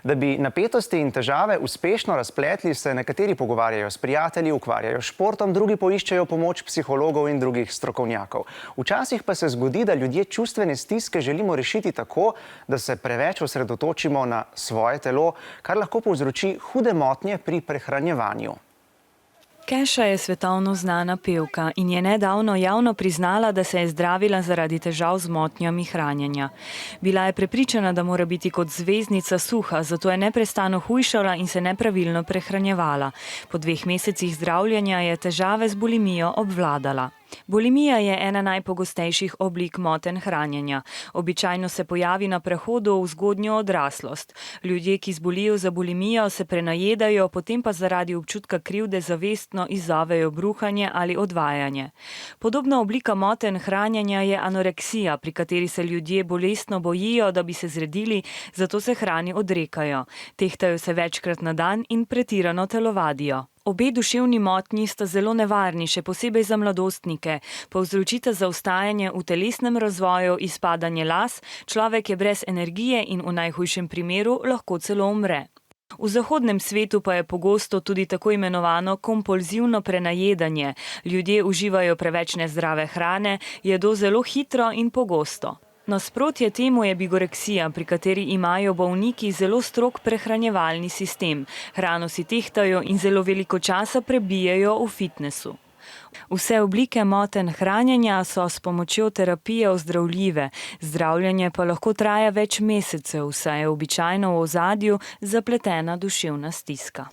Da bi napetosti in težave uspešno razpletli, se nekateri pogovarjajo s prijatelji, ukvarjajo s športom, drugi poiščejo pomoč psihologov in drugih strokovnjakov. Včasih pa se zgodi, da ljudje čustvene stiske želimo rešiti tako, da se preveč osredotočimo na svoje telo, kar lahko povzroči hude motnje pri prehranjevanju. Kesha je svetovno znana pevka in je nedavno javno priznala, da se je zdravila zaradi težav z motnjami hranjenja. Bila je prepričana, da mora biti kot zvezdnica suha, zato je neprestano hujšala in se nepravilno prehranjevala. Po 2 mesecih zdravljenja je težave z bulimijo obvladala. Bulimija je ena najpogostejših oblik motenj hranjenja. Običajno se pojavi na prehodu v zgodnjo odraslost. Ljudje, ki zbolijo za bulimijo, se prenajedajo, potem pa zaradi občutka krivde zavestno izzovejo bruhanje ali odvajanje. Podobna oblika motenj hranjenja je anoreksija, pri kateri se ljudje bolestno bojijo, da bi se zredili, zato se hrani odrekajo. Tehtajo se večkrat na dan in pretirano telovadijo. Obe duševni motnji sta zelo nevarni, še posebej za mladostnike. Povzročita zaostajanje v telesnem razvoju, izpadanje las, človek je brez energije in v najhujšem primeru lahko celo umre. V zahodnem svetu pa je pogosto tudi tako imenovano kompulzivno prenajedanje. Ljudje uživajo preveč nezdrave hrane, jedo zelo hitro in pogosto. Nasprotje temu je bigoreksija, pri kateri imajo bolniki zelo strog prehranjevalni sistem. Hrano si tehtajo in zelo veliko časa prebijejo v fitnesu. Vse oblike motenj hranjenja so s pomočjo terapije ozdravljive. Zdravljenje pa lahko traja več mesecev, saj je običajno v ozadju zapletena duševna stiska.